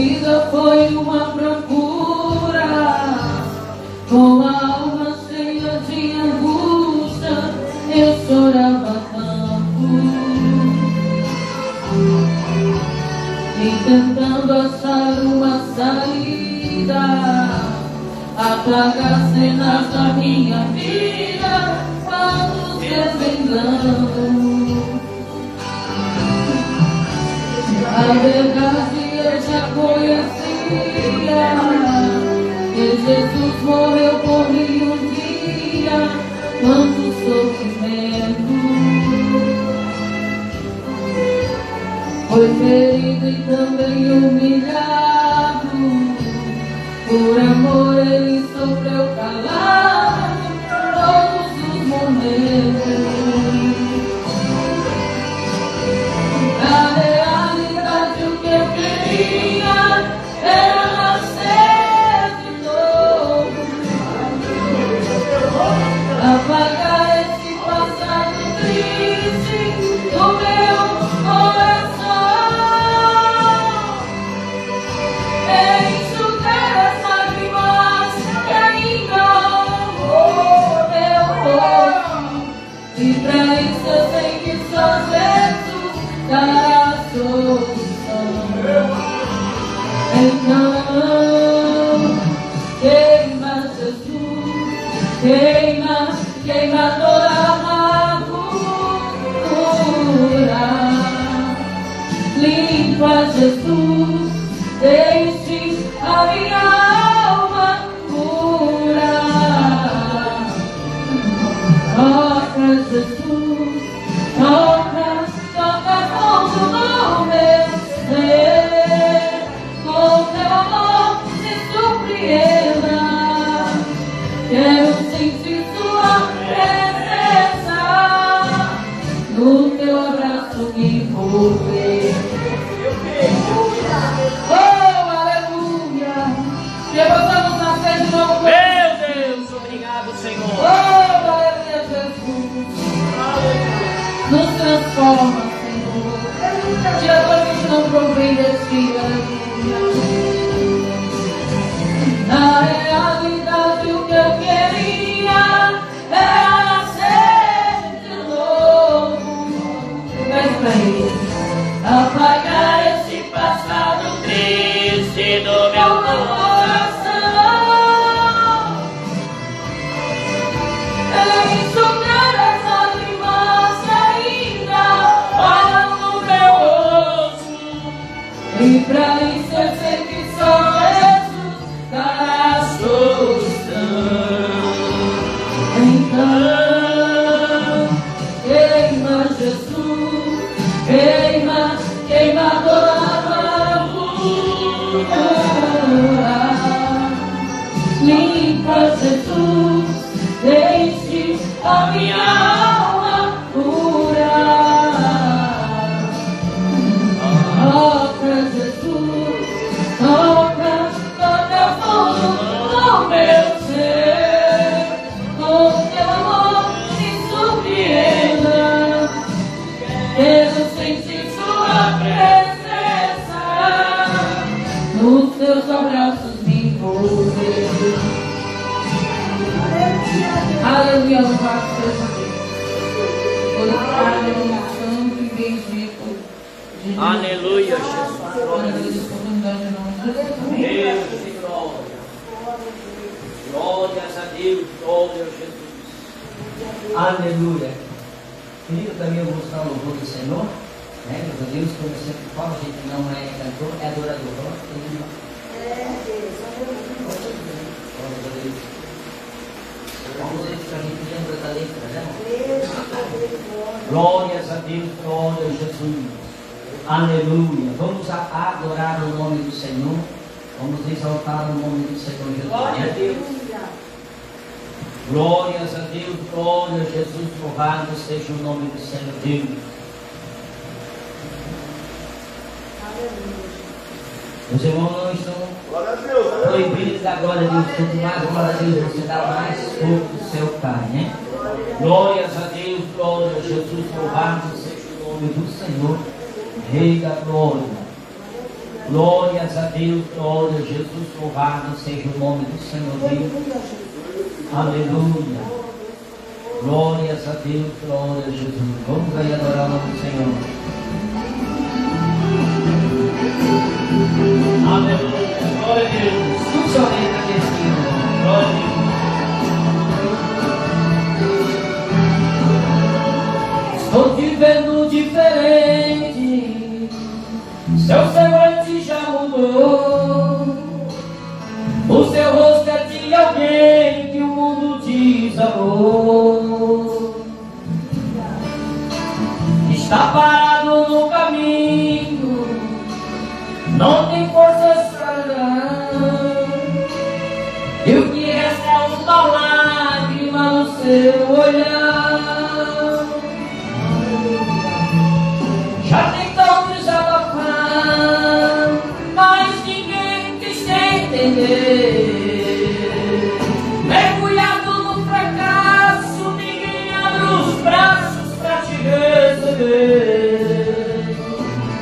vida foi uma procura, com a alma cheia de angústia, eu chorava tanto, e tentando achar uma saída, apagar cenas da minha vida, quando desvendando a verdade eu já conhecia, que Jesus morreu por mim um dia, quanto sofrimento, foi ferido e também humilhado, por amor ele sofreu calado todos os momentos. A realidade o que eu queria era nascer de novo, apagar esse passado triste do meu coração, enxugar as lágrimas que ainda amou meu rosto, e pra isso eu sei que só Jesus dará solução. Então, queima Jesus, queima, queima toda a amargura, limpa Jesus, deixe a minha alma curar. Toca Jesus, toca, toca fogo no meu ser, com teu amor me surpreenda, quero sentir sua presença, no teu abraço me envolver. Oh, aleluia! Que possamos nascer de novo. Meu Deus, obrigado, Senhor. Oh, glória a Jesus. Nos transforma, Senhor. Tira coisa que não provém de ti, aleluia. Na realidade o que eu queria era nascer de novo. Pede pra ele. Apagar esse passado triste do meu coração, enxugar as lágrimas que ainda param no meu rosto, e pra isso eu sei que só Jesus dará a solução. Então, queima Jesus, queima, queima toda a amargura, limpa Jesus, deixe a minha alma curar. Toca Jesus, toca, toca fogo no meu ser, com teu amor me surpreenda, quero sentir sua presença, nos teus abraços me envolver. Aleluia, louvado seja Deus. Glorificado é o santo e bendito de Deus. Aleluia, Jesus. Glória a Deus, oportunidade de nós. Deus e glória. Glórias a Deus, glória a Jesus. Aleluia. Querido, também eu vou mostrar o louvor do Senhor. Né? Meus amigos, como eu sempre falo, a gente não é cantor, é adorador. Vamos ler para a gente lembra da letra, né? Glórias a Deus, glória a Jesus. Aleluia. Vamos adorar o nome do Senhor. Vamos exaltar o nome do Senhor Jesus. Glória a Deus. Glórias a Deus, glória a Jesus. Louvado seja o nome do Senhor Deus. Os irmãos não estão proibidos da glória a Deus. Quanto mais glória a Deus você dá, mais fogo do céu cai, né? Glórias a Deus, glória a Jesus. Louvado seja o nome do Senhor, Rei da glória. Glórias a Deus, glória a Jesus, louvado seja o nome do Senhor Deus. Aleluia. Glórias a Deus, glória a Jesus. Vamos aí adorar o nome do Senhor. Aleluia, glória a Deus. Funcionei para Deus, glória a Deus. Estou te vendo diferente, seu semblante já mudou. O seu rosto é de alguém que o mundo diz amor. Está parado no caminho, não tem forças para andar. E o que resta é uma lágrima no seu olhar. Já tentou desabafar, mas ninguém quis entender. Mergulhado no fracasso, ninguém abre os braços para te receber.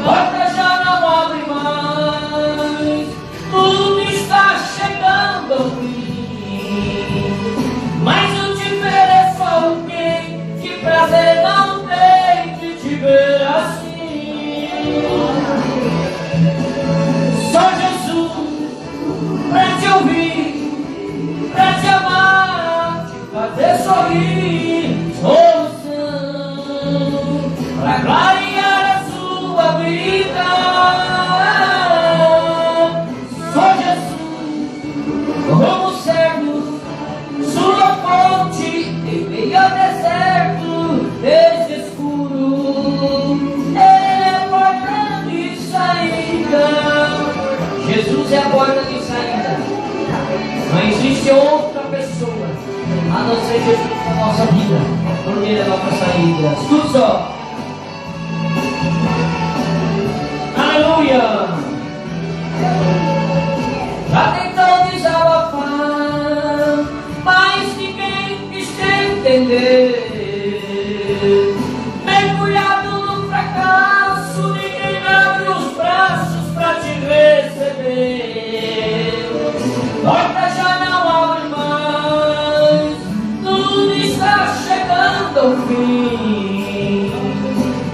Porta já não abre mais, tudo está chegando ao fim. Mas eu te ofereço alguém que prazer não tem de te ver assim. Só Jesus pra te ouvir, pra te amar, te fazer sorrir, solução pra clarear a sua vida. Só Jesus, como cego, sua fonte em meio ao deserto, esse escuro. Jesus é a porta de saída. Não existe outra pessoa a não ser Jesus na nossa vida, porque Ele é a nossa saída. Escuta só. Aleluia. Já tentou desabafar, mas ninguém quis entender. Mergulhado no fracasso, ninguém abre os braços para te receber. Porta já não abre mais, tudo está chegando ao fim.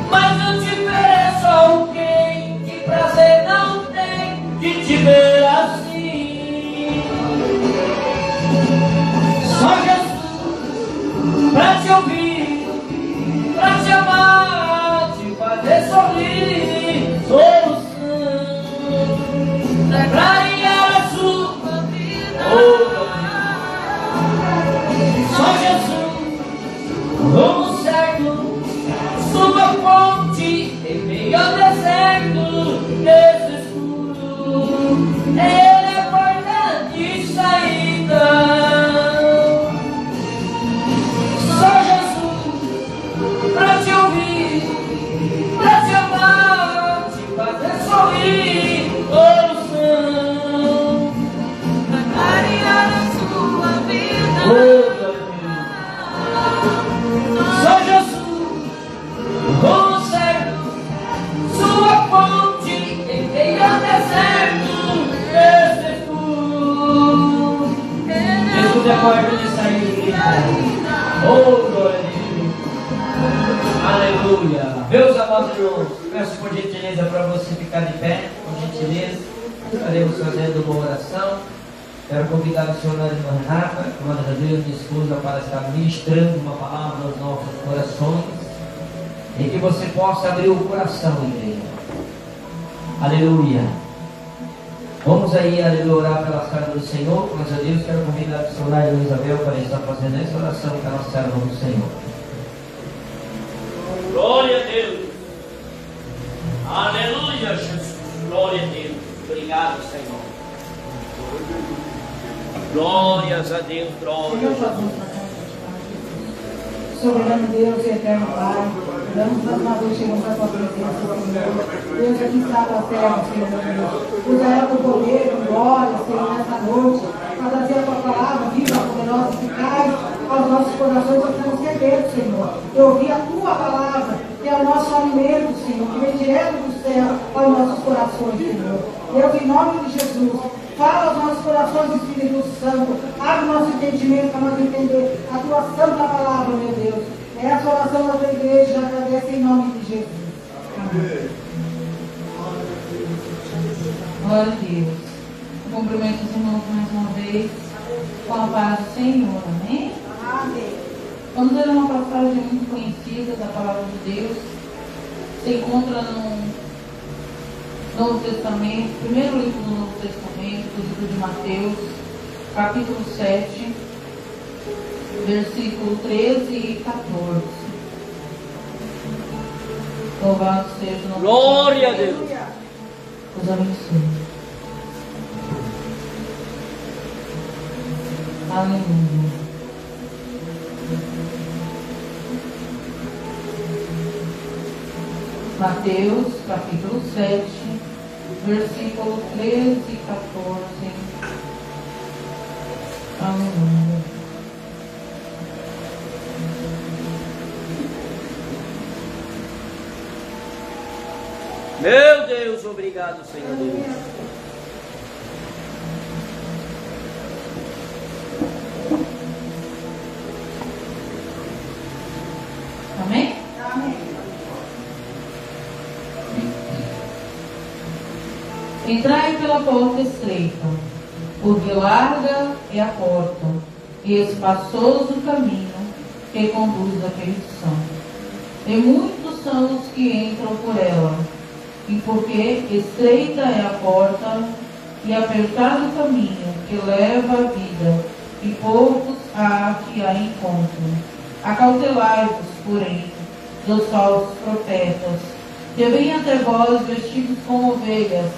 Mas eu te ofereço alguém que prazer não tem de te ver assim. Só Jesus pra te ouvir, pra te amar, te fazer sorrir, solução pra clarear a sua vida. Só Jesus, como cego, sua fonte em meio ao deserto, nesse escuro. Ele é porta de saída. Só Jesus pra te ouvir, pra te amar, te fazer sorrir, solução pra clarear a sua vida. Só Jesus, como cego, sua fonte em meio ao deserto, esse escuro. Jesus é a porta de saída. Oh, glória a Deus. Aleluia. Meus amados irmãos, peço por gentileza para você ficar de pé, por gentileza. Estaremos fazendo uma oração. Quero convidar o senhor a irmã Renata, irmã Deus, minha esposa, para estar ministrando uma palavra aos nossos corações. E que você possa abrir o coração, igreja. Aleluia. Vamos aí, aleluia, orar pela casa do Senhor. Mas a Deus, quero convidar o senhor a irmã Isabel para estar fazendo essa oração pela serva do Senhor. Glória a Deus. Aleluia, Jesus. Glória a Deus. Obrigado, Senhor. Glórias a Deus, glória a Deus. Soberano Deus e eterno Pai, damos mais uma vez, chegamos à tua presença, Senhor. Deus, aqui está a tua terra, Senhor Deus. Usa ela com poder, com glória, Senhor, nessa noite, para trazer a tua palavra viva, poderosa, eficaz aos nossos corações, que estamos sedentos, Senhor. Eu ouvi a tua palavra, que é o nosso alimento, Senhor, que vem direto do céu aos nossos corações, Senhor. em nome de Jesus. Fala aos nossos corações, Espírito Santo. Abre o nosso entendimento para nós entender a tua santa palavra, meu Deus. É essa oração da tua igreja, agradece em nome de Jesus. Amém. Glória a Deus. Eu cumprimento os irmãos mais uma vez com a paz do Senhor. Amém? Amém. Vamos ler uma passagem muito conhecida da palavra de Deus. Se encontra no Novo Testamento, primeiro livro do Novo Testamento, do livro de Mateus, capítulo 7, versículo 13 e 14. Louvado seja o nome do Senhor. Glória a Deus. Os abençoe. Aleluia. Mateus, capítulo 7, versículo 13 e 14. Aleluia. Meu Deus, obrigado, Senhor Deus. Amém? Amém. Entrai pela porta estreita, porque larga é a porta, e espaçoso o caminho que conduz à perdição. E muitos são os que entram por ela, e porque estreita é a porta, e apertado o caminho que leva à vida, e poucos há que a encontram. Acautelai-vos, porém, dos falsos profetas, que vêm até vós vestidos como ovelhas,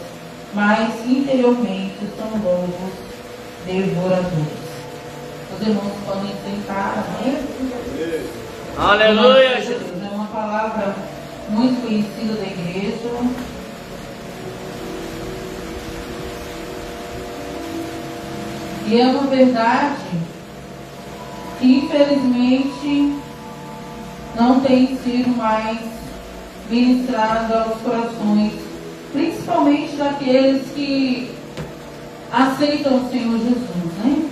mas interiormente são lobos devoradores. Os irmãos podem sentar, amém? Aleluia, Jesus. É uma palavra muito conhecida da igreja. E é uma verdade que infelizmente não tem sido mais ministrada aos corações, principalmente daqueles que aceitam o Senhor Jesus, né?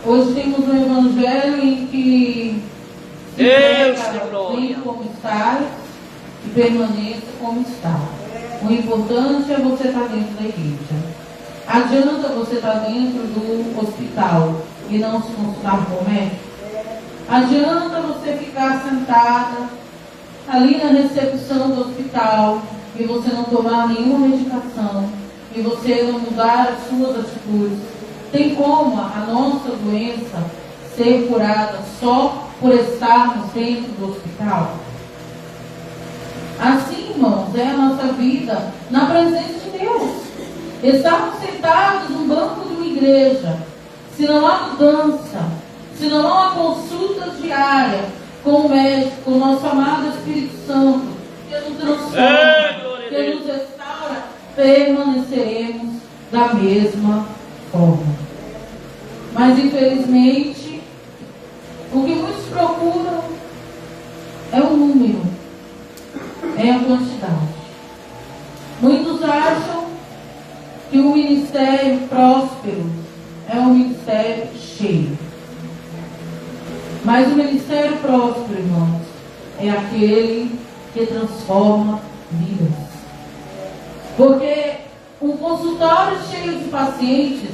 Hoje temos um evangelho em que se prega, vem como está e permaneça como está. O importante é você estar dentro da igreja. Adianta você estar dentro do hospital e não se consultar com o médico? Adianta você ficar sentada ali na recepção do hospital e você não tomar nenhuma medicação e você não mudar as suas atitudes? Tem como a nossa doença ser curada só por estarmos dentro do hospital? Assim, irmãos, é a nossa vida na presença de Deus. Estarmos sentados no banco de uma igreja, se não há mudança, se não há uma consulta diária com o médico, com o nosso amado Espírito Santo, que nos transforma, que nos restaura, permaneceremos da mesma forma. Mas infelizmente, o que muitos procuram é o número, é a quantidade. Muitos acham que o ministério próspero é um ministério cheio. Mas o ministério próspero, irmãos, é aquele que transforma vidas. Porque um consultório cheio de pacientes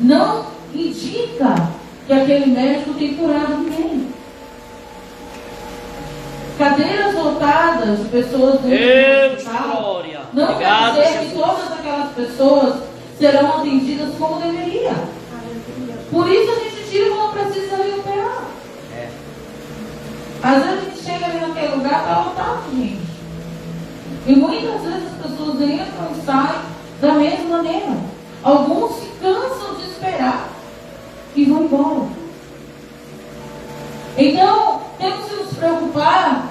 não indica que aquele médico tem curado ninguém. Cadeiras lotadas de pessoas dentro do hospital não quer dizer que todas aquelas pessoas serão atendidas como deveria. Por isso a gente tira quando precisa ali operar. Às vezes a gente chega ali naquele lugar, está lotado, gente. E muitas vezes as pessoas entram e saem da mesma maneira. Alguns se cansam de esperar e vão embora. Então, temos que nos preocupar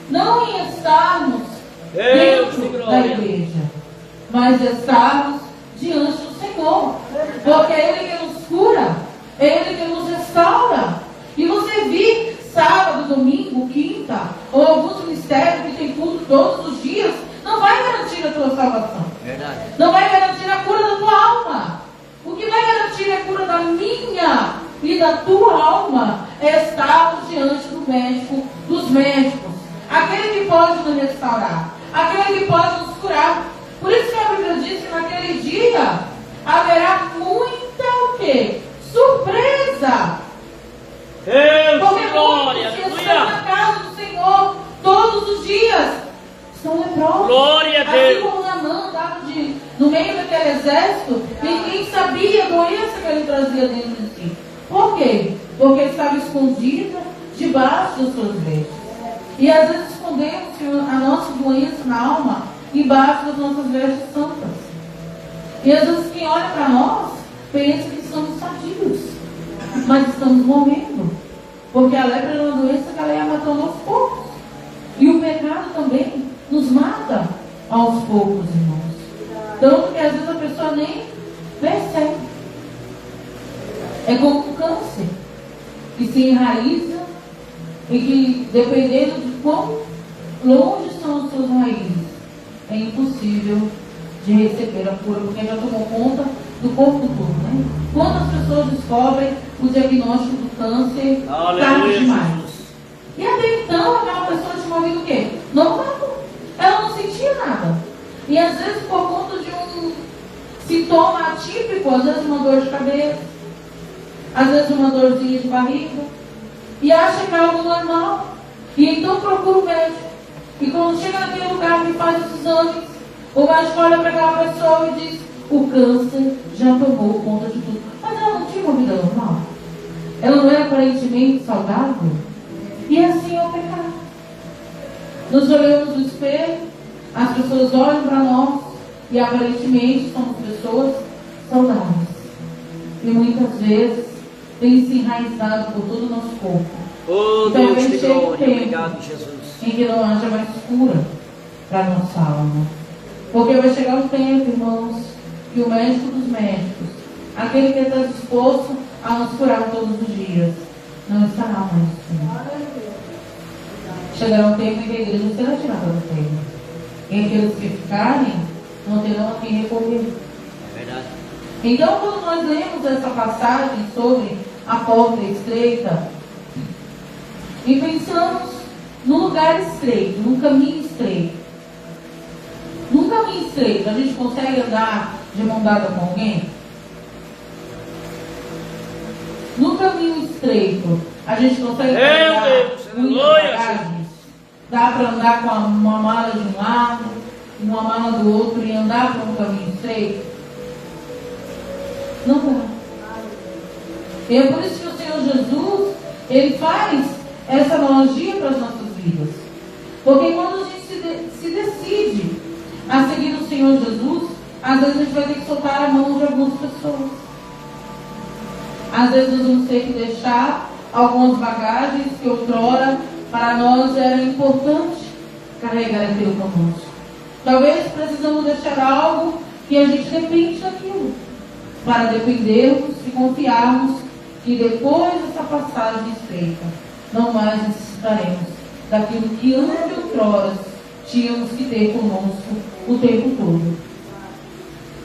não em estarmos dentro da igreja, mas estarmos diante do Senhor. Porque é Ele que nos cura, é Ele que nos restaura. E você vir sábado, domingo, quinta, ou alguns ministérios que tem culto todos os dias, não vai garantir a tua salvação. Verdade. Não vai garantir e da tua alma estamos diante do médico dos médicos, aquele que pode nos restaurar, aquele que pode nos curar. Por isso que a Bíblia diz que naquele dia haverá muita o quê? Surpresa. Porque glória, muitos que estão na casa do Senhor todos os dias são leprosos. Glória a Deus. Assim como Naamã estava no meio daquele exército, ninguém sabia a doença que ele trazia dentro de si. Por quê? Porque estava escondida debaixo das suas vestes. E às vezes escondemos a nossa doença na alma embaixo das nossas vestes santas. E às vezes quem olha para nós pensa que somos sadios, mas estamos morrendo. Porque a lepra é uma doença que ela ia matando aos poucos. E o pecado também nos mata aos poucos, irmãos. Tanto que às vezes a pessoa nem percebe. É como um câncer que se enraiza e que, dependendo de quão longe são as suas raízes, é impossível de receber a cura, porque já tomou conta do corpo todo, né? Quando as pessoas descobrem o diagnóstico do câncer, tarde demais. E até então, aquela pessoa tinha ouvido o quê? Normal. Ela não sentia nada. E às vezes, por conta de um sintoma atípico, às vezes uma dor de cabeça, às vezes uma dorzinha de barriga, e acha que é algo normal. E então procura o médico. E quando chega naquele lugar que faz os exames, o médico olha para aquela pessoa e diz: o câncer já tomou conta de tudo. Mas ela não tinha uma vida normal. Ela não era aparentemente saudável. E assim é o pecado. Nos olhamos no espelho, as pessoas olham para nós e aparentemente somos pessoas saudáveis. E muitas vezes tem se enraizado por todo o nosso corpo. Oh, então Deus de chega um glória, tempo obrigado, Jesus. em que não haja mais cura para a nossa alma. Porque vai chegar um tempo, irmãos, que o médico dos médicos, aquele que está disposto a nos curar todos os dias, não estará mais disponível. Chegará um tempo em que a igreja será tirada do tempo. E aqueles que ficarem não terão a quem recorrer. É verdade. Então, quando nós lemos essa passagem sobre a porta estreita e pensamos num lugar estreito, num caminho estreito. Num caminho estreito, a gente consegue andar de mão dada com alguém? No caminho estreito, a gente consegue andar muitas bagagens? Dá para andar com uma mala de um lado, uma mala do outro e andar por um caminho estreito? Não dá. E é por isso que o Senhor Jesus, Ele faz essa analogia para as nossas vidas. Porque quando a gente se decide a seguir o Senhor Jesus, às vezes a gente vai ter que soltar a mão de algumas pessoas. Às vezes nós vamos ter que deixar algumas bagagens que outrora para nós era importante carregar aquilo conosco. Talvez precisamos deixar algo que a gente depende daquilo, para dependermos e confiarmos que depois dessa passagem estreita, não mais necessitaremos daquilo que antes de outrora tínhamos que ter conosco o tempo todo.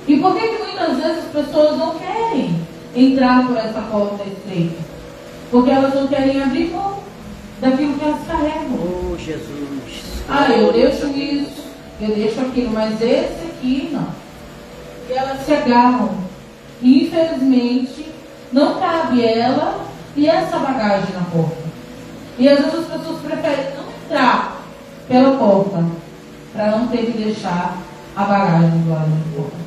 E por que muitas vezes as pessoas não querem entrar por essa porta estreita? Porque elas não querem abrir mão daquilo que elas carregam. Oh, Jesus. Eu deixo isso, eu deixo aquilo, mas esse aqui não. E elas se agarram. E infelizmente não cabe ela e essa bagagem na porta. E às vezes as pessoas preferem não entrar pela porta para não ter que deixar a bagagem do lado de fora.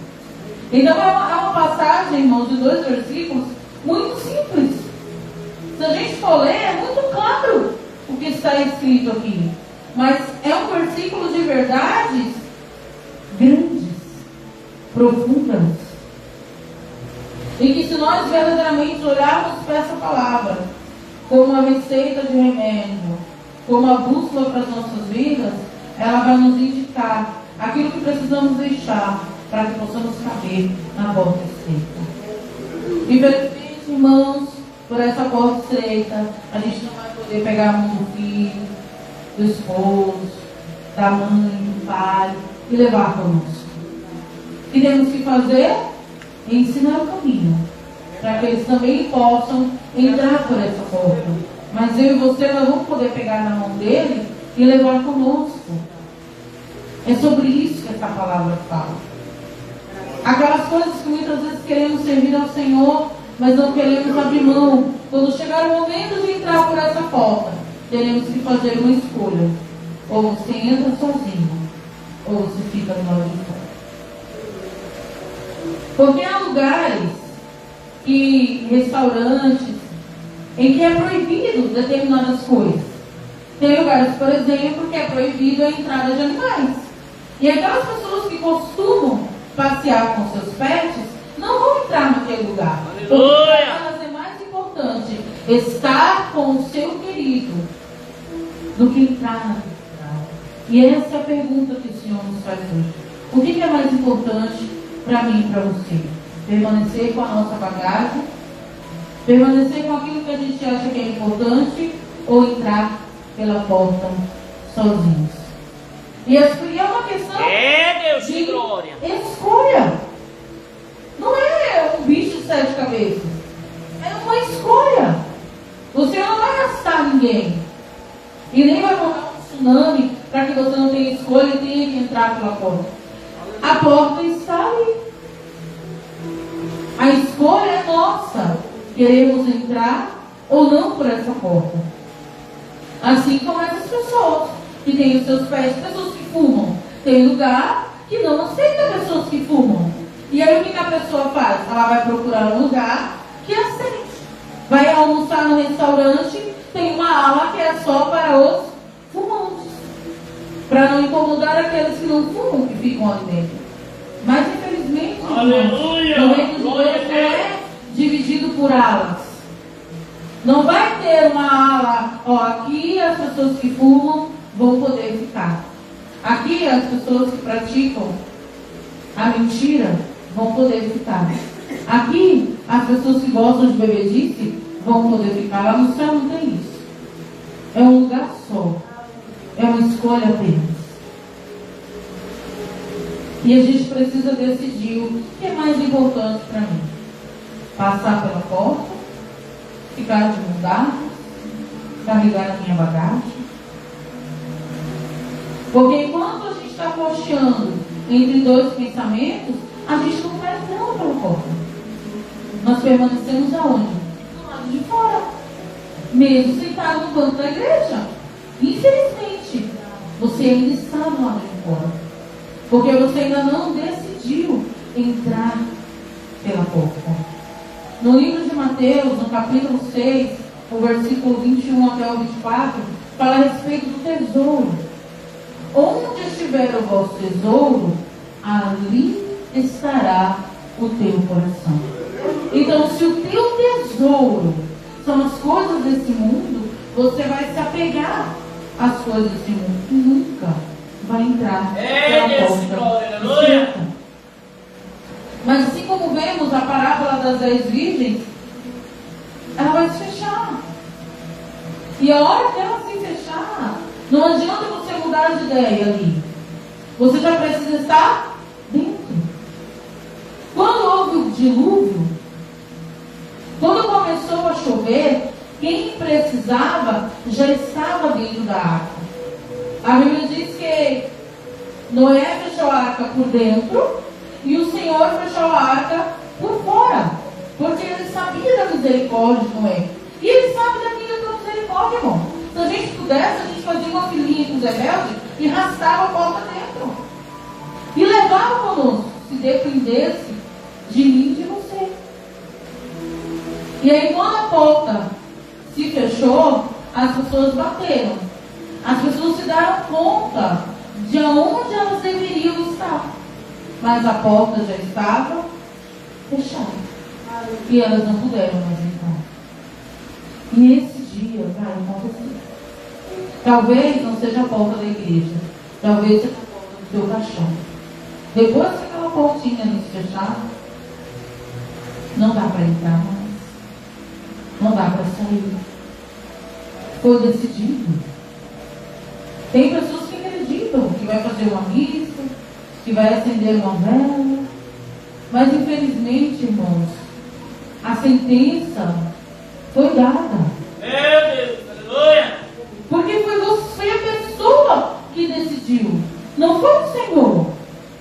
Então é uma passagem, irmãos, de 2 versículos muito simples. Se a gente for ler, é muito claro o que está escrito aqui. Mas é um versículo de verdades grandes, profundas. E que se nós verdadeiramente olharmos para essa palavra como uma receita de remédio, como uma bússola para as nossas vidas, ela vai nos indicar aquilo que precisamos deixar para que possamos caber na porta estreita. Infelizmente, irmãos, por essa porta estreita, a gente não vai poder pegar a mão do filho, do esposo, da mãe, do pai e levar conosco. O que temos que fazer? Ensinar o caminho. para que eles também possam entrar por essa porta. Mas eu e você não vamos poder pegar na mão dele e levar conosco. É sobre isso que essa palavra fala. Aquelas coisas que muitas vezes queremos servir ao Senhor, mas não queremos abrir mão. Quando chegar o momento de entrar por essa porta, teremos que fazer uma escolha. Ou você entra sozinho, ou você fica do lado de fora. Porque há lugares e restaurantes em que é proibido determinadas coisas. Tem lugares, por exemplo, que é proibido a entrada de animais. E aquelas pessoas que costumam passear com seus pets não vão entrar naquele lugar. Porque para elas é mais importante estar com o seu querido do que entrar naquele lugar. E essa é a pergunta que o Senhor nos faz hoje. O que é mais importante para mim e para você? Permanecer com a nossa bagagem? Permanecer com aquilo que a gente acha que é importante? Ou entrar pela porta sozinhos? E é uma questão Deus de glória. escolha. Não é um bicho de 7 cabeças. É uma escolha. Você não vai arrastar ninguém. E nem vai mandar um tsunami para que você não tenha escolha e tenha que entrar pela porta. A porta está ali. A escolha é nossa. Queremos entrar ou não por essa porta. Assim como essas pessoas que têm os seus pés, pessoas que fumam. Tem lugar que não aceita pessoas que fumam. E aí o que a pessoa faz? Ela vai procurar um lugar que aceite. Vai almoçar no restaurante, tem uma ala que é só para os fumantes. Para não incomodar aqueles que não fumam, que ficam ali dentro. Mas infelizmente, Aleluia! o reino de Deus não é dividido por alas. Não vai ter uma ala, aqui as pessoas que fumam vão poder ficar. Aqui as pessoas que praticam a mentira vão poder ficar. Aqui as pessoas que gostam de bebedice vão poder ficar. Lá no céu não tem isso. É um lugar só. É uma escolha apenas. E a gente precisa decidir o que é mais importante para mim. Passar pela porta, ficar de mão dada, carregar a minha bagagem. Porque enquanto a gente está cocheando entre dois pensamentos, a gente não está entrando pela porta. Nós permanecemos aonde? Do lado de fora. Mesmo sentado no banco da igreja. Infelizmente, você ainda está do lado de fora. Porque você ainda não decidiu entrar pela porta. No livro de Mateus, no capítulo 6, o versículo 21 até o 24, fala a respeito do tesouro. Onde estiver o vosso tesouro, ali estará o teu coração. Então, se o teu tesouro são as coisas desse mundo, você vai se apegar às coisas desse mundo e nunca vai entrar pela porta estreita. Mas assim como vemos a parábola das 10 virgens, ela vai se fechar. E a hora que ela se fechar, não adianta você mudar de ideia ali. Você já precisa estar dentro. Quando houve o dilúvio, quando começou a chover, quem precisava já estava dentro da arca. A Bíblia diz que Noé fechou a arca por dentro e o Senhor fechou a arca por fora. Porque ele sabia da misericórdia de Noé. E ele sabe da minha tua misericórdia, irmão. Se a gente pudesse, a gente fazia uma filinha com os rebeldes e arrastava a porta dentro. E levava conosco, se dependesse de mim e de você. E aí quando a porta se fechou, as pessoas bateram. As pessoas se deram conta de onde elas deveriam estar. Mas a porta já estava fechada. E elas não puderam mais entrar. E esse dia vai acontecer. Talvez não seja a porta da igreja. Talvez seja a porta do teu caixão. Depois que aquela portinha ali se fechar, não dá para entrar mais. Não dá para sair. Foi decidido. Tem pessoas que acreditam que vai fazer uma missa, que vai acender uma vela. Mas infelizmente, irmãos, a sentença foi dada. Meu Deus, aleluia. Porque foi você a pessoa que decidiu. Não foi o Senhor.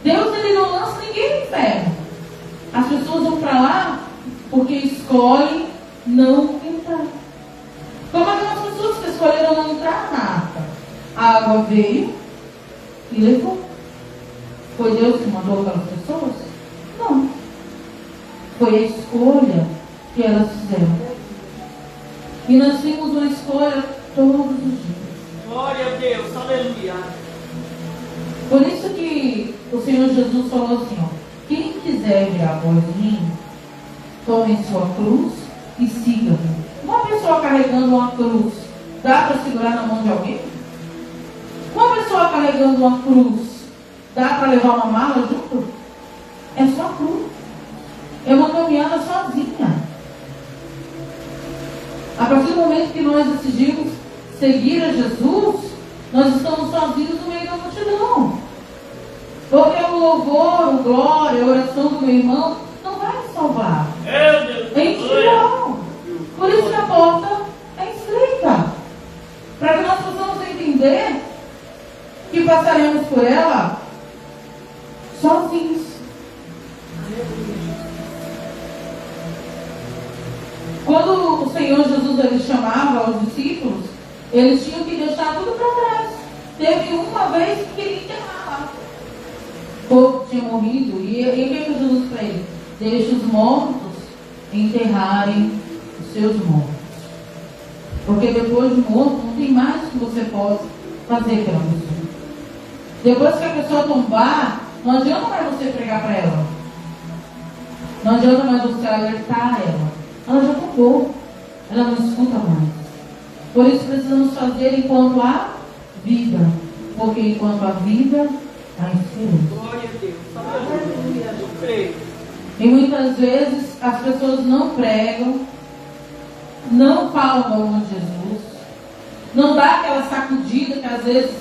Deus, ele não lança ninguém no inferno. As pessoas vão para lá porque escolhem não entrar. Como aquelas pessoas que escolheram não entrar na arca. A água veio e levou. Foi Deus que mandou aquelas pessoas? Não. Foi a escolha que elas fizeram. E nós temos uma escolha todos os dias. Glória a Deus, aleluia. Por isso que o Senhor Jesus falou assim, ó, quem quiser vir após mim, tome sua cruz e siga-me. Uma pessoa carregando uma cruz, dá para segurar na mão de alguém? Uma pessoa carregando uma cruz, dá para levar uma mala junto? É só cruz. É uma caminhada sozinha. A partir do momento que nós decidimos seguir a Jesus, nós estamos sozinhos no meio da multidão. Porque o louvor, o glória, a oração do meu irmão não vai nos salvar. Meu Deus, É individual. Por isso que a porta é estreita. Para que nós possamos entender que passaremos por ela sozinhos. Quando o Senhor Jesus ele chamava os discípulos, eles tinham que deixar tudo para trás. Teve uma vez que queria enterrar lá. O povo tinha morrido. E o que é que Jesus fez? Deixa os mortos enterrarem os seus mortos. Porque depois de morto não tem mais o que você possa fazer pela pessoa. Depois que a pessoa tombar, não adianta mais você pregar para ela. Não adianta mais você alertar ela. Ela já tombou. Ela não escuta mais. Por isso precisamos fazer enquanto há vida. Porque enquanto há vida, há esperança. glória a Deus, aleluia. Eu creio. E muitas vezes as pessoas não pregam, não falam do amor de Jesus, não dá aquela sacudida que às vezes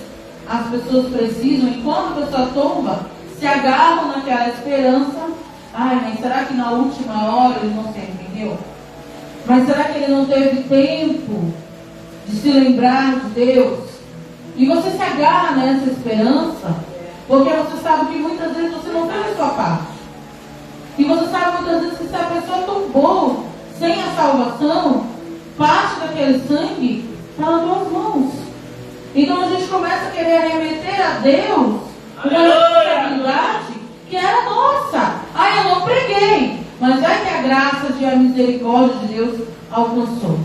as pessoas precisam, e quando a pessoa tomba, se agarram naquela esperança. Ai, mas será que na última hora ele não se arrependeu? Mas será que ele não teve tempo de se lembrar de Deus? E você se agarra nessa esperança, porque você sabe que muitas vezes você não fez a sua parte. E você sabe muitas vezes que se a pessoa tombou sem a salvação, parte daquele sangue está nas tuas mãos. Então a gente começa a querer remeter a Deus uma responsabilidade que era nossa. Ah, eu não preguei, mas vai que a graça e a misericórdia de Deus alcançou.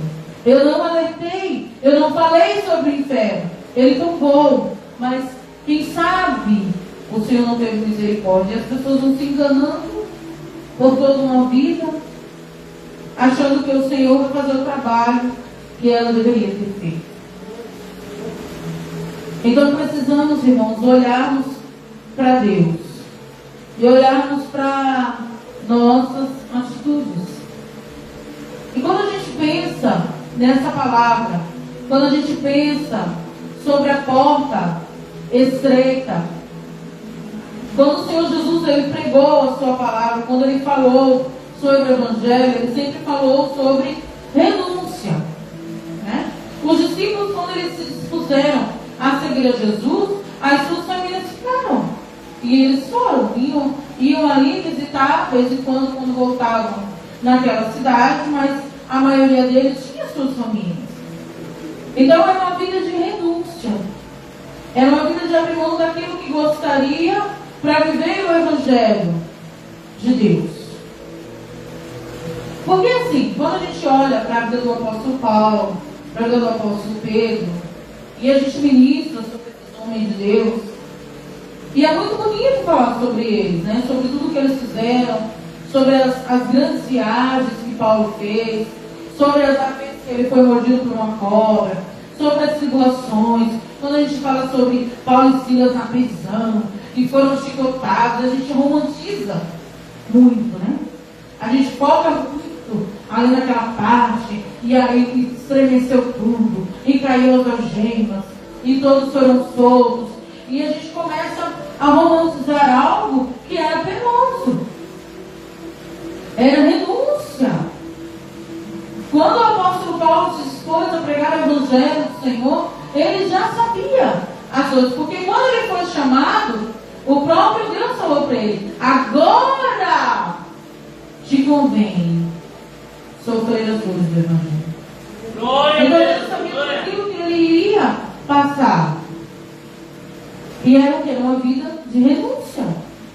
Eu não alertei, eu não falei sobre o inferno. Ele tombou, mas quem sabe o Senhor não teve misericórdia. E as pessoas vão se enganando por toda uma vida, achando que o Senhor vai fazer o trabalho que ela deveria ter feito. Então precisamos, irmãos, olharmos para Deus e olharmos para nossas atitudes. E quando a gente pensa nessa palavra, quando a gente pensa sobre a porta estreita, quando o Senhor Jesus ele pregou a sua palavra, quando ele falou sobre o Evangelho, ele sempre falou sobre renúncia, né? Os discípulos, quando eles se dispuseram a seguir a Jesus, as suas famílias ficaram. E eles foram, iam ali visitar, de vez em quando voltavam naquela cidade, mas a maioria deles tinha suas famílias. Então era uma vida de renúncia. Era uma vida de abrir mão daquilo que gostaria para viver o Evangelho de Deus. Porque assim, quando a gente olha para a vida do apóstolo Paulo, para a vida do apóstolo Pedro, e a gente ministra sobre esses homens de Deus, e é muito bonito falar sobre eles, né? Sobre tudo que eles fizeram, sobre as grandes viagens que Paulo fez, sobre as vezes que ele foi mordido por uma cobra, sobre as tribulações. Quando a gente fala sobre Paulo e Silas na prisão, que foram chicotados, a gente romantiza muito, né? A gente foca muito ali naquela parte, e aí estremeceu tudo, e caiu as algemas, e todos foram soltos, e a gente começa a romantizar algo que era penoso. Era renúncia. Quando o apóstolo Paulo se expôs a pregar o evangelho do Senhor, ele já sabia as coisas, porque quando ele foi chamado, o próprio Deus falou para ele: agora te convém sofrer as dores do evangelho. Glória a Então Deus. ele sabia Glória a Deus. aquilo que ele iria passar. E era o que? Era uma vida de renúncia.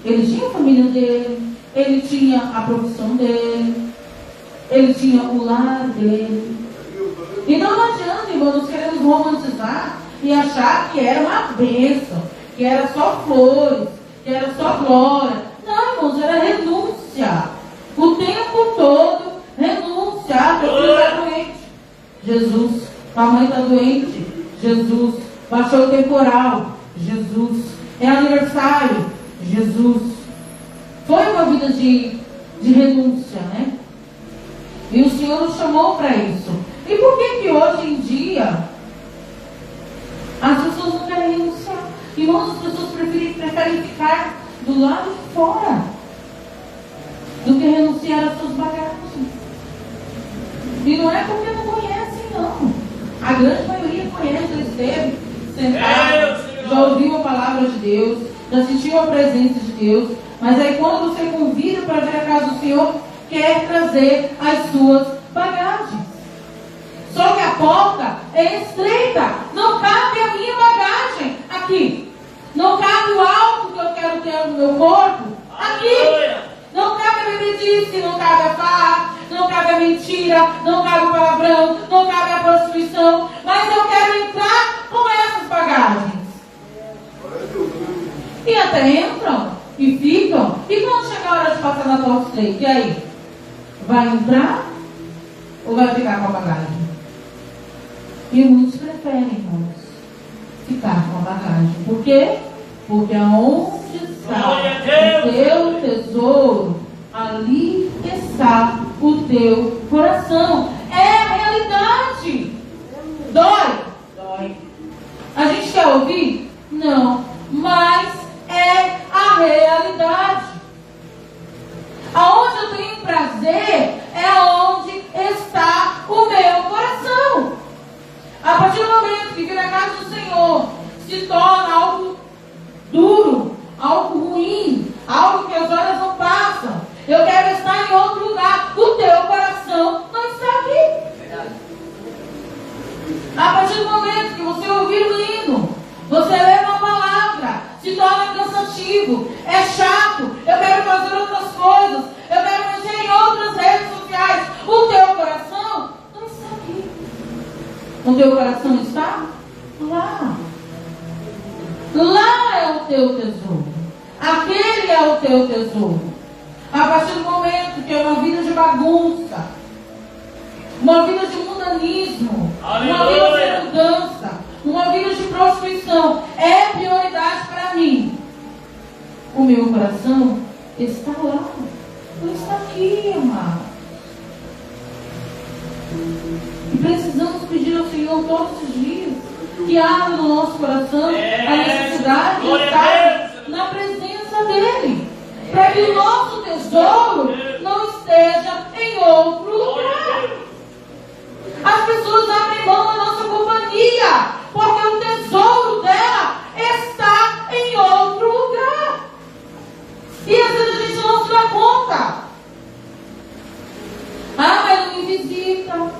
Ele tinha a família dele, ele tinha a profissão dele, ele tinha o lar dele. Então não adianta, irmãos, nós queremos romantizar e achar que era uma bênção, que era só flores, que era só glória. Não, irmãos, era renúncia. O tempo todo, renúncia. Ah, teu filho está doente. Jesus. Tua mãe está doente. Jesus. Baixou o temporal. Jesus. É aniversário. Jesus. Foi uma vida de renúncia, né? E o Senhor nos chamou para isso. E por que hoje em dia as pessoas não querem renunciar? Irmãos, as pessoas preferem ficar do lado de fora do que renunciar às suas bagagens. E não é porque não conhecem, não. A grande maioria conhece, já esteve sentado, já ouviu a palavra de Deus, já sentiu a presença de Deus. Mas aí quando você convida para ver a casa do Senhor, quer trazer as suas bagagens. Só que a porta é estreita. Não cabe a minha bagagem aqui. Não cabe o álcool que eu quero ter no meu corpo aqui. Não cabe a bebedice, não cabe a farra, não cabe a mentira, não cabe o palavrão, não cabe a prostituição. Mas eu quero entrar com essas bagagens. E até entram e ficam. E quando chegar a hora de passar na porta estreita, e aí? Vai entrar ou vai ficar com a bagagem? E muitos preferem, irmãos, ficar com a bagagem. Por quê? Porque aonde está o teu tesouro, ali está o teu coração. É a realidade. Dói? Dói. A gente quer ouvir? Não. Mas é a realidade. Aonde eu tenho prazer é aonde está o meu coração. A partir do momento que vir a casa do Senhor se torna algo duro, algo ruim, algo que as horas não passam, eu quero estar em outro lugar. O teu coração não está aqui. A partir do momento que você ouvir o hino, você lê uma palavra, se torna cansativo, é chato, eu quero fazer outras coisas, eu quero mexer em outras redes sociais. O teu coração não está aqui. O teu coração está lá. Lá é o teu tesouro. Aquele é o teu tesouro. A partir do momento que é uma vida de bagunça, uma vida de mundanismo, uma vida de mudança, uma vida de prostituição é prioridade para mim, o meu coração está lá. Não está aqui, amado. E precisamos pedir ao Senhor todos os dias que abra no nosso coração a necessidade de estar na presença dEle, para que o nosso tesouro não esteja em outro lugar. As pessoas abrem mão da nossa companhia porque o tesouro dela está em outro lugar. E às vezes a gente não se dá conta. Ah, mas não me visita.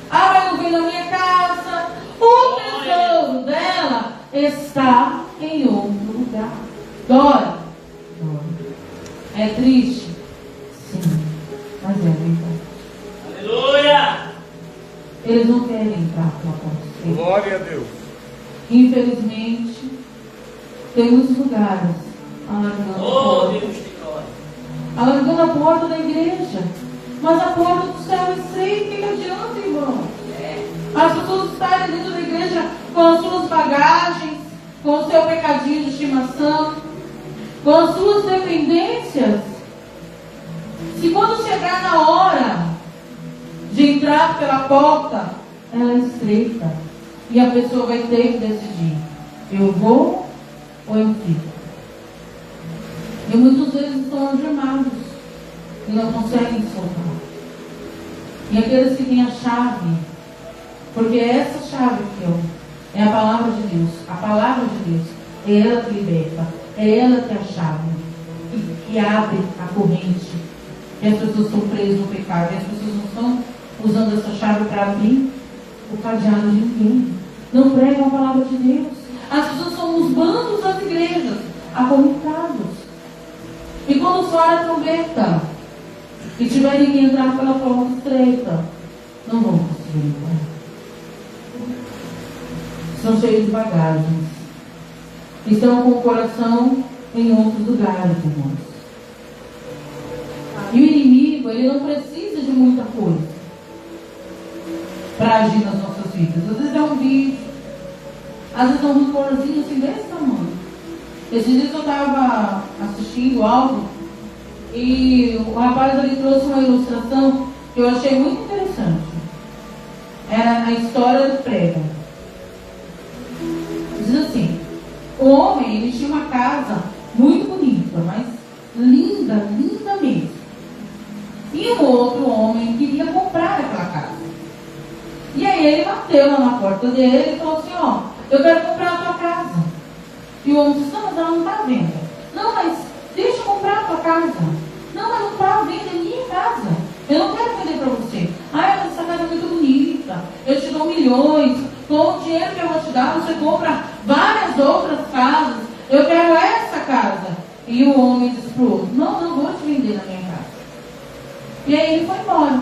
Ah, mas não vem na minha casa. O tesouro dela está em outro lugar. Dói? Dói. É triste? Sim. Mas é verdade. Aleluia! Eles não querem entrar com a porta. Glória a Deus. Infelizmente, tem muitos lugares alargando a porta. Deus de glória. Alargando a porta da igreja. Mas a porta do céu é estreita. O que adianta, irmão? As pessoas estarem dentro da igreja com as suas bagagens, com o seu pecadinho de estimação, com as suas dependências. Se quando chegar na hora de entrar pela porta, ela é estreita, e a pessoa vai ter que decidir: eu vou ou eu fico? E muitos deles estão algemados e não conseguem soltar. E aqueles que têm a chave, porque é essa chave aqui, ó, é a palavra de Deus. A palavra de Deus é ela que liberta, é ela que é a chave, que abre a corrente. E as pessoas estão presas no pecado, e as pessoas não estão usando essa chave para abrir o cadeado de ninguém. Não pregam a palavra de Deus. As pessoas são os bandos das igrejas, acorrentados. E quando soar a trombeta e tiverem que entrar pela porta estreita, não vão conseguir entrar. Estão cheios de bagagens. Estão com o coração em outros lugares, irmãos. E o inimigo, ele não precisa de muita coisa para agir nas nossas vidas. Às vezes é um vídeo, às vezes é um rancorzinho assim desse tamanho. Esses dias eu estava assistindo algo e o rapaz ali trouxe uma ilustração que eu achei muito interessante. Era a história do prego. Diz assim: o homem, ele tinha uma casa muito bonita, mas linda, linda mesmo. E um outro homem queria comprar aquela casa. E aí ele bateu lá na porta dele e falou assim: ó, eu quero comprar a tua casa. E o homem disse: não, mas ela não está à venda. Não, mas deixa eu comprar a tua casa. Não, mas não está à venda, é minha casa. Eu não quero vender para você. Ah, mas essa casa é muito bonita. Eu te dou milhões. Com o dinheiro que eu vou te dar, você compra várias outras casas. Eu quero essa casa. E o homem disse para o outro: não vou te vender na minha casa. E aí ele foi embora.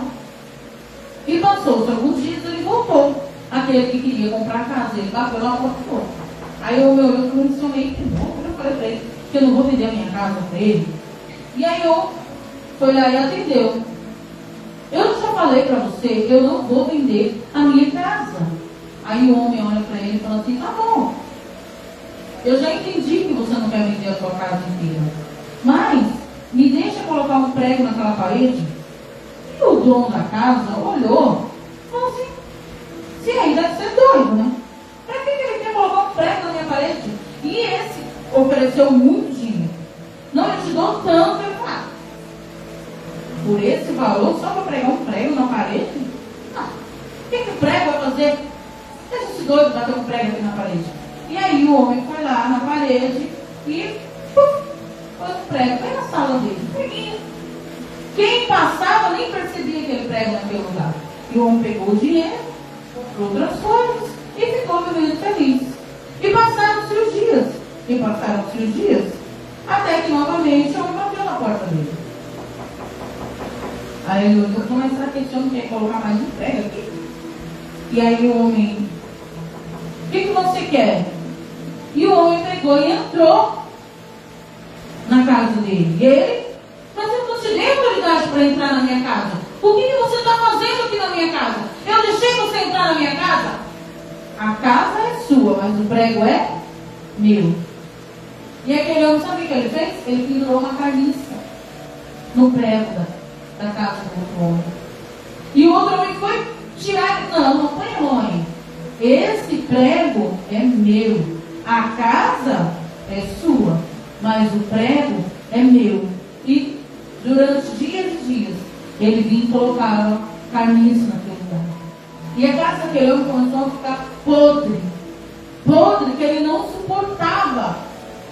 E passou-se alguns dias, ele voltou. Aquele que queria comprar a casa, ele bateu na porta e foi. Aí o meu eu mencionei que não, eu falei para ele que eu não vou vender a minha casa para ele. E aí eu foi lá e atendeu. Eu já falei para você, eu não vou vender a minha casa. Aí o homem olha para ele e fala assim: tá bom, eu já entendi que você não quer vender a sua casa inteira, mas me deixa colocar um prego naquela parede. E o dono da casa olhou e falou assim: se aí deve ser doido, né? Para que ele quer colocar um prego na minha parede? E esse ofereceu muito dinheiro. Não, eu te dou tanto. Eu falei: por esse valor, só para pregar um prego na parede? Não. O que o prego vai fazer? Deixa esse doido bater um prego aqui na parede. E aí o homem foi lá na parede e pôs o prego bem na sala dele. Preguinho. Quem passava nem percebia aquele prego naquele lugar. E o homem pegou o dinheiro, comprou outras coisas e ficou vivendo feliz. E passaram-se os dias. E passaram-se os dias. Até que novamente o homem bateu na porta dele. Aí ele olhou: mas será que esse homem quer colocar mais um prego aqui? E aí o homem: o que você quer? E o homem pegou e entrou na casa dele. E ele: mas eu não te dei autoridade para entrar na minha casa. O que você está fazendo aqui na minha casa? Eu deixei você entrar na minha casa? A casa é sua, mas o prego é meu. E aquele homem, sabe o que ele fez? Ele pendurou uma carniça no prego da casa do outro homem. E o outro homem foi tirar. Não põe a mão. Esse prego é meu. A casa é sua, mas o prego é meu. E durante dias e dias, ele vinha e colocava carniça naquele lugar. E a casa daquele homem começou a ficar podre. Podre, que ele não suportava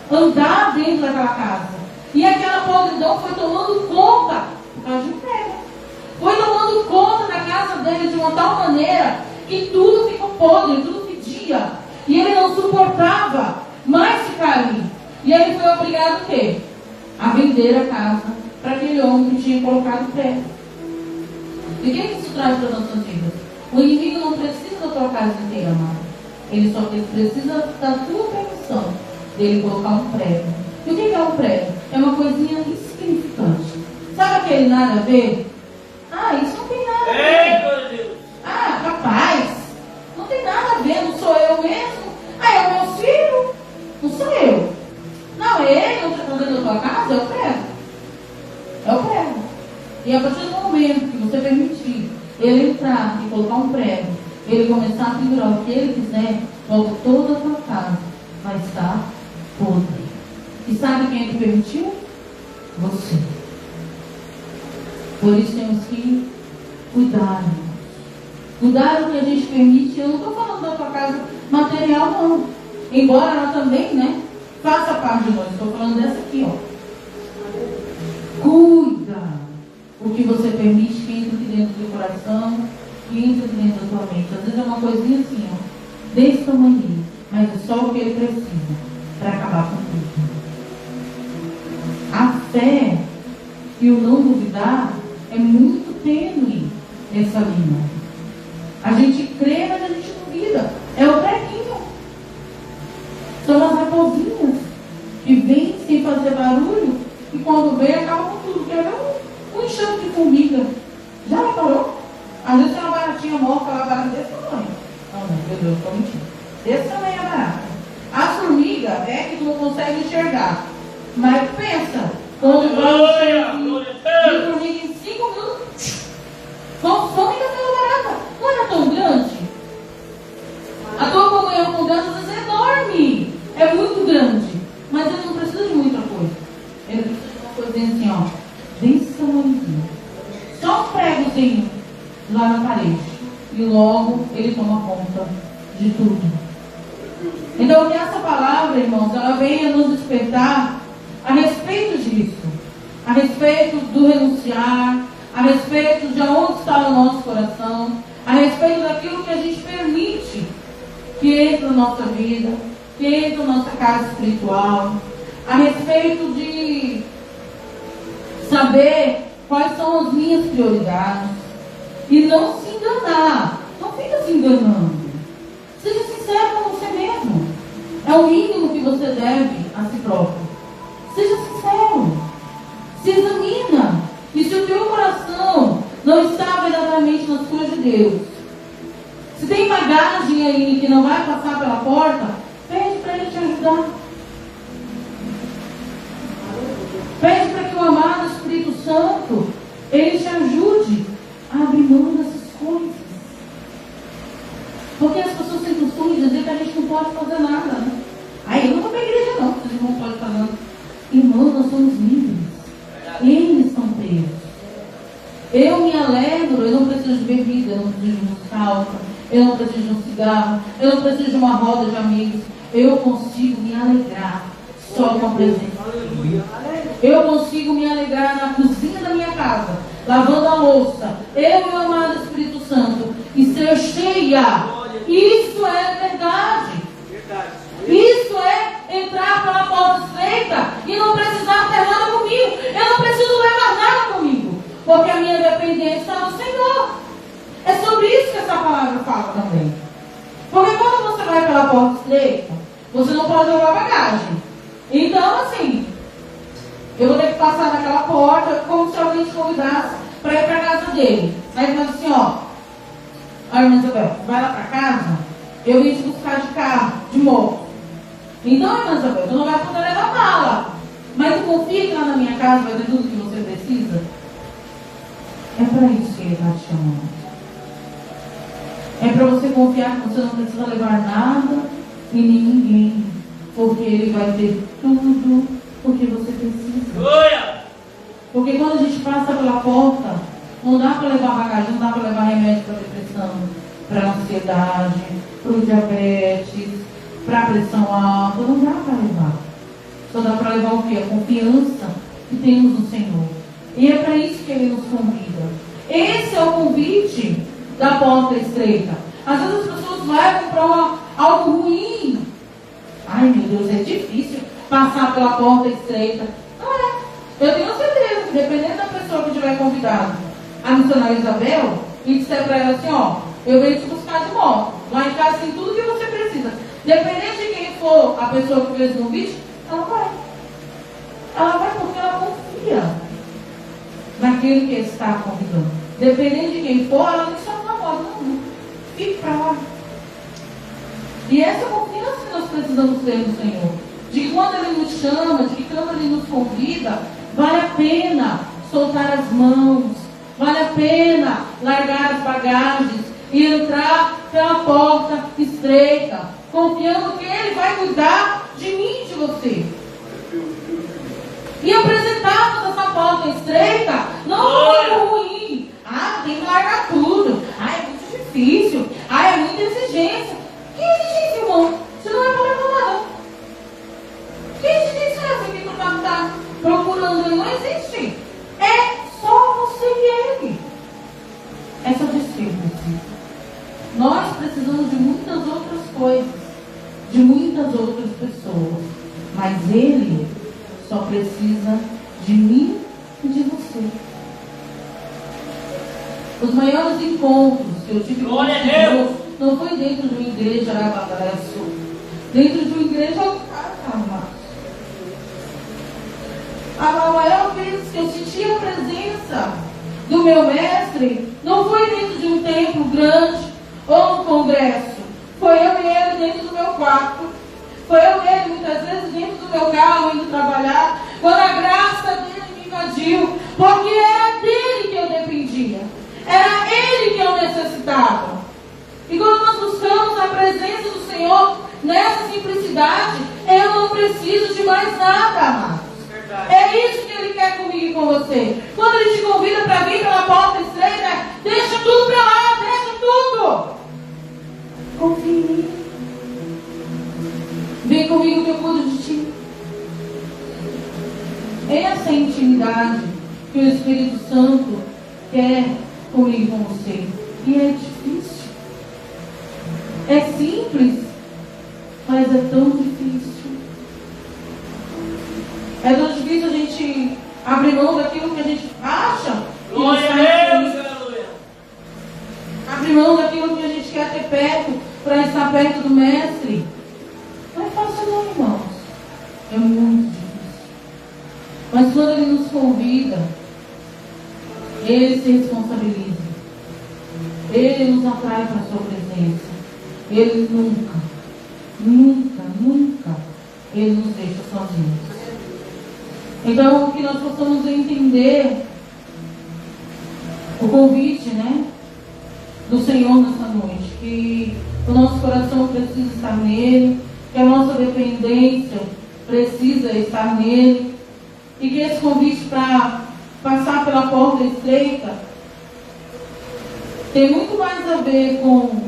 andar dentro daquela casa. E aquela podridão foi tomando conta por causa de um prego. Foi tomando conta da casa dele de uma tal maneira que tudo ficou podre, tudo fedia. E ele não suportava mais ficar ali. E ele foi obrigado o quê? A vender a casa para aquele homem que tinha colocado prego. E o que isso traz para as nossas vidas? O inimigo não precisa da tua casa inteira, amado. Ele só precisa da tua permissão dele colocar um prego. E o que é um prego? É uma coisinha insignificante. Sabe aquele nada a ver? Ah, isso não tem nada a ver. Ah, rapaz, não tem nada a ver, não sou eu mesmo. Ah, é o meu filho, não sou eu. Não, ele não está fazendo a tua casa, é o prego. É o prego. E a partir do momento que você permitir ele entrar e colocar um prego, ele começar a pendurar o que ele quiser, logo toda a tua casa vai estar podre. E sabe quem é que permitiu? Você. Por isso temos que Cuidado. Cuidado com o que a gente permite. Eu não estou falando da tua casa material, não. Embora ela também, né, faça parte de nós. Estou falando dessa aqui, ó. Cuida o que você permite que entre aqui dentro do teu coração, que entre aqui dentro da tua mente. Às vezes é uma coisinha assim, ó, desse tamanho, mas é só o que ele precisa para acabar com tudo. A fé e o não duvidar é muito tênue nessa linha. A gente crê, mas a gente duvida. É o trequinho. São as raposinhas que vêm sem fazer barulho e quando vem acaba com tudo. Quer ver um enxame de formiga? Já reparou? Às vezes tem uma baratinha morta, uma barata desse tamanho. Não, meu Deus, estou mentindo. Desse tamanho é barata. As formigas é que tu não consegue enxergar. Mas pensa, quando vai de formiga em 5 minutos, consome daquela barata. Não era tão grande? A tua comunhão com Deus às vezes é enorme. É muito grande. Mas ele não precisa de muita coisa. Ele precisa de uma coisinha assim, ó. Desse tamanhozinho. Só um pregozinho lá na parede. E logo ele toma conta de tudo. Então que essa palavra, irmãos, ela venha nos despertar a respeito disso. A respeito do renunciar. A respeito de onde está o nosso coração. A respeito daquilo que a gente permite que entre na nossa vida, que entre na nossa casa espiritual. A respeito de saber quais são as minhas prioridades. E não se enganar. Não fica se enganando. Seja sincero com você mesmo. É o mínimo que você deve a si próprio. Seja sincero. Se examina. E se o teu coração não está verdadeiramente nas coisas de Deus, se tem bagagem aí que não vai passar pela porta, pede para Ele te ajudar. Pede para que o amado Espírito Santo, Ele te ajude a abrir mão dessas coisas. Porque as pessoas têm costume de dizer que a gente não pode fazer nada, né? Aí eu não vou para a igreja não, porque vocês não podem fazer nada. Irmãos, nós somos livres. Eles são presos. Eu me alegro, eu não preciso de bebida, eu não preciso de música alta, eu não preciso de um cigarro, eu não preciso de uma roda de amigos. Eu consigo me alegrar só com a presença de Deus. Eu consigo me alegrar na cozinha da minha casa, lavando a louça, eu e o amado Espírito Santo, e ser cheia. Isso é verdade. Isso é entrar pela porta estreita e não precisar ter nada comigo. Eu não preciso levar nada comigo, porque a minha dependência está no Senhor. É sobre isso que essa palavra fala também. Porque quando você vai pela porta estreita, você não pode levar bagagem. Então, assim, eu vou ter que passar naquela porta como se alguém te convidasse para ir para a casa dele. Aí ele fala assim, ó, irmã Isabel, vai lá para casa, eu vim te buscar de carro, de moto. Então, irmã Isabel, tu não vai poder levar mala, mas tu confia que lá na minha casa vai ter tudo que você precisa? É para isso que ele está te chamando. É para você confiar que você não precisa levar nada e nem ninguém, porque ele vai ter tudo o que você precisa. Porque quando a gente passa pela porta, não dá para levar bagagem, não dá para levar remédio para depressão, para ansiedade, para o diabetes, para a pressão alta, não dá para levar. Só dá para levar o quê? A confiança que temos no Senhor. E é para isso que Ele nos convida. Esse é o convite da porta estreita. Às vezes as pessoas levam para algo ruim. Ai meu Deus, é difícil passar pela porta estreita. Não é. Eu tenho certeza que dependendo da pessoa que tiver convidado, a missionária Isabel, e disser para ela assim, ó, eu venho te buscar de moto. Lá em casa tem tudo que você precisa. Dependendo de quem for a pessoa que fez o convite, ela vai. Ela vai porque ela confia naquele que está convidando. Dependendo de quem for, ela nem chama na moda, não. Fique para lá. E essa confiança que nós precisamos ter no Senhor. De que quando Ele nos chama, de que quando Ele nos convida, vale a pena soltar as mãos. Vale a pena largar as bagagens e entrar pela porta estreita, confiando que Ele vai cuidar de mim e de você. E apresentarmos essa porta estreita, não como algo ruim. Ah, tem que largar coisas, de muitas outras pessoas, mas Ele só precisa de mim e de você. Os maiores encontros que eu tive com Deus não foi dentro de uma igreja Arabagaçu, dentro de uma igreja amados. A maior vez que eu senti a presença do meu mestre não foi dentro de um templo grande ou um congresso. Foi eu e ele dentro do meu quarto. Foi eu e ele muitas vezes dentro do meu carro indo trabalhar, quando a graça dele me invadiu, porque era dele que eu dependia, era ele que eu necessitava. E quando nós buscamos a presença do Senhor nessa simplicidade, eu não preciso de mais nada, amados. É isso que Ele quer comigo e com você. Quando Ele te convida para vir pela porta estreita, deixa tudo para lá, deixa tudo. Confie em mim. Vem comigo que eu cuido de ti. Essa é a intimidade que o Espírito Santo quer comigo e com você. E é difícil. É simples, mas é tão difícil. É tão difícil a gente abrir mão daquilo que a gente acha. Glória a Deus, aleluia. Abrir mão daquilo que a gente quer ter perto, para estar perto do Mestre. Não é fácil não, irmãos. É muito difícil. Mas quando Ele nos convida, Ele se responsabiliza. Ele nos atrai para a sua presença. Ele nunca, Ele nos deixa sozinhos. Então, que nós possamos entender o convite, né, do Senhor nessa noite, que o nosso coração precisa estar nele, que a nossa dependência precisa estar nele, e que esse convite para passar pela porta estreita tem muito mais a ver com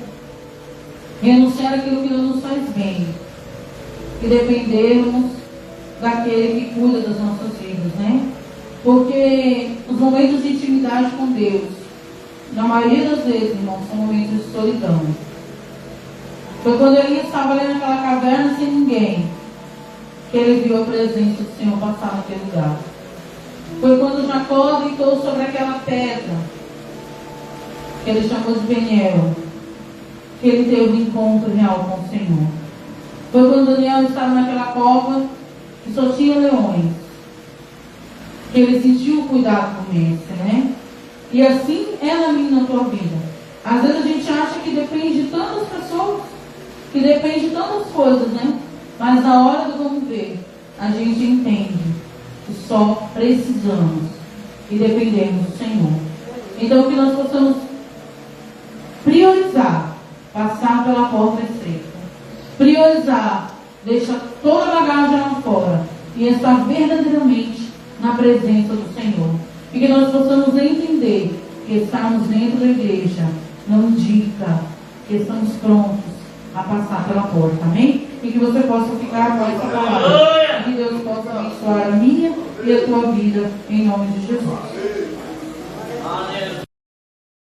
renunciar àquilo que não nos faz bem e dependermos daquele que cuida das nossas vidas, né? Porque os momentos de intimidade com Deus, na maioria das vezes, irmãos, são momentos de solidão. Foi quando ele estava ali naquela caverna sem ninguém, que ele viu a presença do Senhor passar naquele lugar. Foi quando Jacó deitou sobre aquela pedra, que ele chamou de Peniel, que ele teve um encontro real com o Senhor. Foi quando Daniel estava naquela cova que só tinha leões, que ele sentiu o cuidado do mestre, né? E assim é na minha e na tua vida. Às vezes a gente acha que depende de tantas pessoas, que depende de tantas coisas, né? Mas na hora do vamos ver, a gente entende que só precisamos e dependemos do Senhor. Então que nós possamos priorizar passar pela porta estreita, priorizar deixar toda a bagagem lá fora e estar verdadeiramente na presença do Senhor. E que nós possamos entender que estarmos dentro da igreja não indica que estamos prontos a passar pela porta. Amém? E que você possa ficar com essa palavra. Que Deus possa abençoar a minha e a tua vida em nome de Jesus. Aleluia.